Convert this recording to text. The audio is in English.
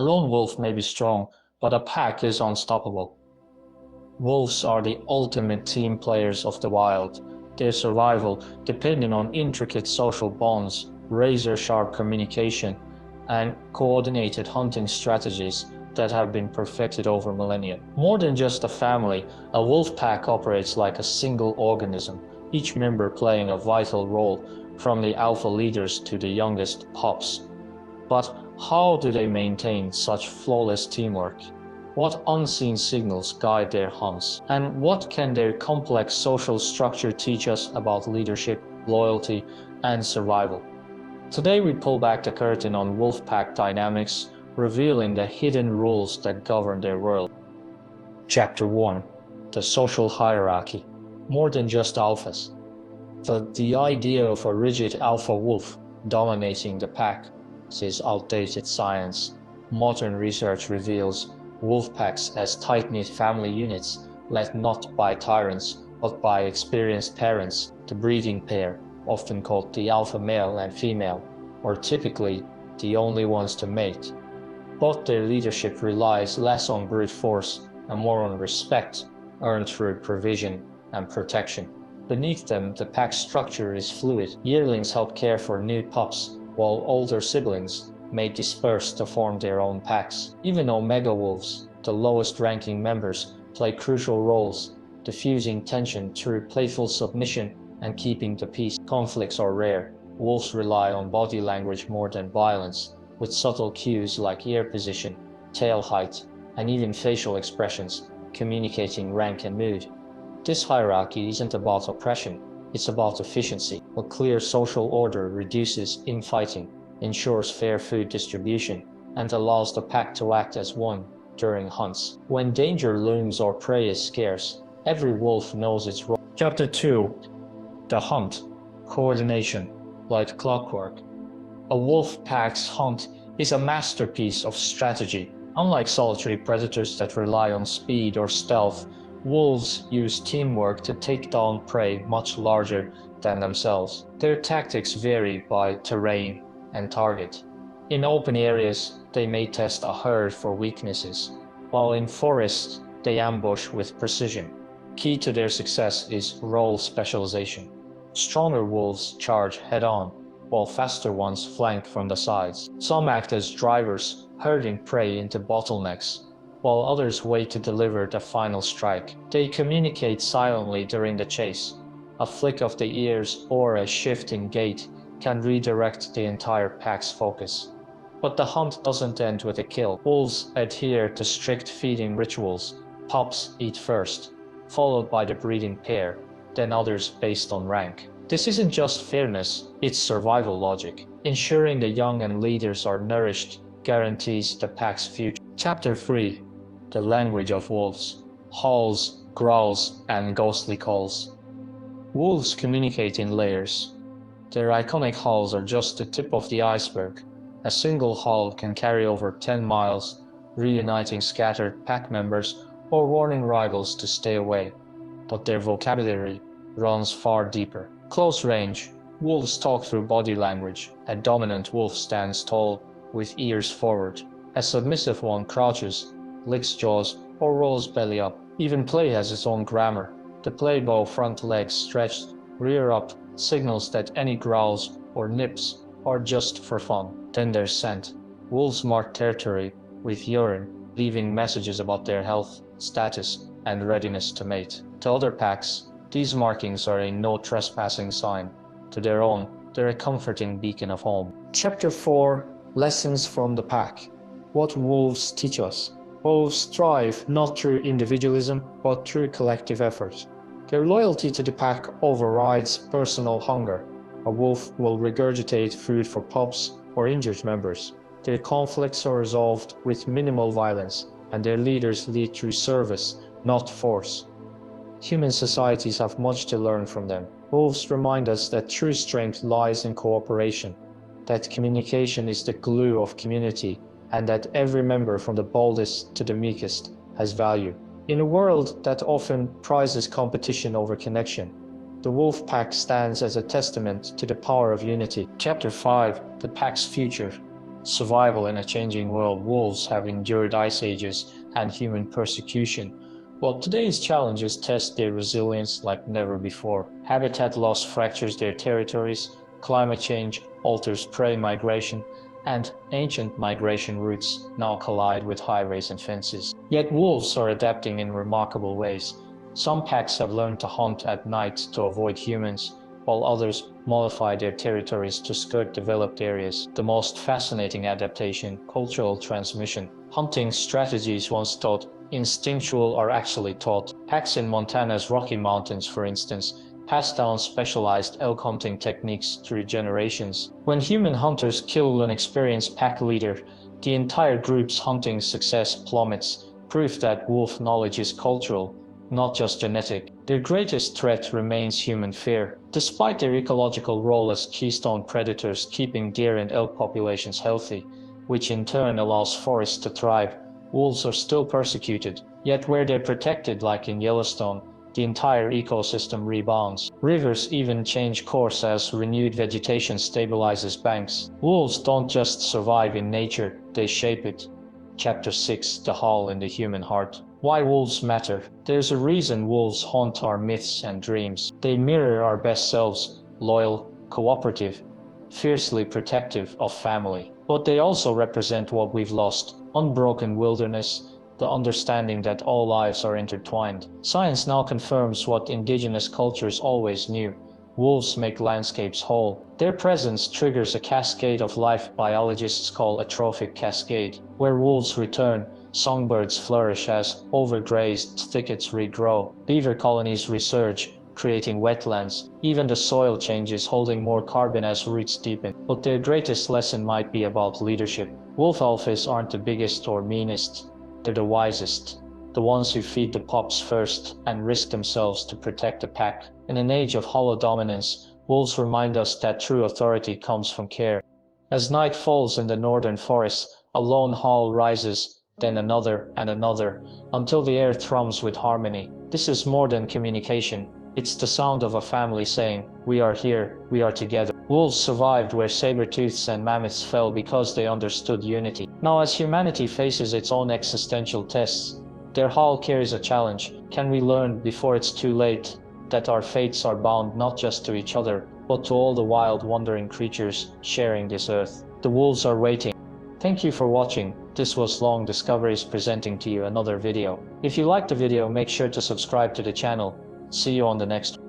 A lone wolf may be strong, but a pack is unstoppable. Wolves are the ultimate team players of the wild. Their survival depending on intricate social bonds, razor-sharp communication, and coordinated hunting strategies that have been perfected over millennia. More than just a family, a wolf pack operates like a single organism, each member playing a vital role, from the alpha leaders to the youngest pups. But how do they maintain such flawless teamwork? What unseen signals guide their hunts? And what can their complex social structure teach us about leadership, loyalty, and survival? Today we pull back the curtain on wolf pack dynamics, revealing the hidden rules that govern their world. Chapter 1: The Social Hierarchy. More than just alphas. The idea of a rigid alpha wolf dominating the pack is outdated science. Modern research reveals wolf packs as tight-knit family units led not by tyrants but by experienced parents, the breeding pair, often called the alpha male and female, or typically the only ones to mate. But their leadership relies less on brute force and more on respect earned through provision and protection. Beneath them, the pack structure is fluid. Yearlings help care for new pups, while older siblings may disperse to form their own packs. Even omega wolves, the lowest-ranking members, play crucial roles, diffusing tension through playful submission and keeping the peace. Conflicts are rare. Wolves rely on body language more than violence, with subtle cues like ear position, tail height, and even facial expressions, communicating rank and mood. This hierarchy isn't about oppression, it's about efficiency. A clear social order reduces infighting, ensures fair food distribution, and allows the pack to act as one during hunts. When danger looms or prey is scarce, every wolf knows its role. Chapter 2: The Hunt. Coordination. Like clockwork. A wolf pack's hunt is a masterpiece of strategy. Unlike solitary predators that rely on speed or stealth, wolves use teamwork to take down prey much larger than themselves. Their tactics vary by terrain and target. In open areas, they may test a herd for weaknesses, while in forests, they ambush with precision. Key to their success is role specialization. Stronger wolves charge head-on, while faster ones flank from the sides. Some act as drivers, herding prey into bottlenecks, while others wait to deliver the final strike. They communicate silently during the chase. A flick of the ears or a shift in gait can redirect the entire pack's focus. But the hunt doesn't end with a kill. Wolves adhere to strict feeding rituals. Pups eat first, followed by the breeding pair, then others based on rank. This isn't just fairness, it's survival logic. Ensuring the young and leaders are nourished guarantees the pack's future. Chapter 3: The Language of Wolves. Howls, growls, and ghostly calls. Wolves communicate in layers. Their iconic howls are just the tip of the iceberg. A single howl can carry over 10 miles, reuniting scattered pack members or warning rivals to stay away. But their vocabulary runs far deeper. Close range. Wolves talk through body language. A dominant wolf stands tall, with ears forward. A submissive one crouches, licks jaws, or rolls belly up. Even play has its own grammar. The play bow front legs stretched, rear up, signals that any growls or nips are just for fun. Then there's scent. Wolves mark territory with urine, leaving messages about their health, status, and readiness to mate. To other packs, these markings are a no trespassing sign. To their own, they're a comforting beacon of home. Chapter 4: Lessons from the Pack. What wolves teach us. Wolves thrive not through individualism, but through collective effort. Their loyalty to the pack overrides personal hunger. A wolf will regurgitate food for pups or injured members. Their conflicts are resolved with minimal violence, and their leaders lead through service, not force. Human societies have much to learn from them. Wolves remind us that true strength lies in cooperation, that communication is the glue of community, and that every member from the boldest to the meekest has value. In a world that often prizes competition over connection, the wolf pack stands as a testament to the power of unity. Chapter 5: The Pack's Future. survival in a changing world. Wolves have endured ice ages and human persecution, while today's challenges test their resilience like never before. Habitat loss fractures their territories, climate change alters prey migration, and ancient migration routes now collide with highways and fences. Yet wolves are adapting in remarkable ways. Some packs have learned to hunt at night to avoid humans, while others modify their territories to skirt developed areas. The most fascinating adaptation, cultural transmission. Hunting strategies once thought instinctual are actually taught. Packs in Montana's Rocky Mountains, for instance, pass down specialized elk hunting techniques through generations. When human hunters kill an experienced pack leader, the entire group's hunting success plummets, proof that wolf knowledge is cultural, not just genetic. Their greatest threat remains human fear. Despite their ecological role as keystone predators, keeping deer and elk populations healthy, which in turn allows forests to thrive, wolves are still persecuted. Yet where they're protected, like in Yellowstone, the entire ecosystem rebounds. Rivers even change course as renewed vegetation stabilizes banks. Wolves don't just survive in nature, they shape it. Chapter 6: The Hole in the Human Heart. Why wolves matter. There's a reason wolves haunt our myths and dreams. They mirror our best selves, loyal, cooperative, fiercely protective of family. But they also represent what we've lost: unbroken wilderness, the understanding that all lives are intertwined. Science now confirms what indigenous cultures always knew: wolves make landscapes whole. Their presence triggers a cascade of life biologists call a trophic cascade. Where wolves return, songbirds flourish as overgrazed thickets regrow. Beaver colonies resurge, creating wetlands. Even the soil changes, holding more carbon as roots deepen. But their greatest lesson might be about leadership. Wolf alphas aren't the biggest or meanest. They're the wisest, the ones who feed the pups first and risk themselves to protect the pack. In an age of hollow dominance, wolves remind us that true authority comes from care. As night falls in the northern forests, a lone howl rises, then another and another, until the air thrums with harmony. This is more than communication. It's the sound of a family saying, "We are here, we are together." Wolves survived where saber-tooths and mammoths fell because they understood unity. Now, as humanity faces its own existential tests, their howl carries a challenge. Can we learn before it's too late that our fates are bound not just to each other, but to all the wild, wandering creatures sharing this earth? The wolves are waiting. Thank you for watching. This was Long Discoveries presenting to you another video. If you liked the video, make sure to subscribe to the channel. See you on the next one.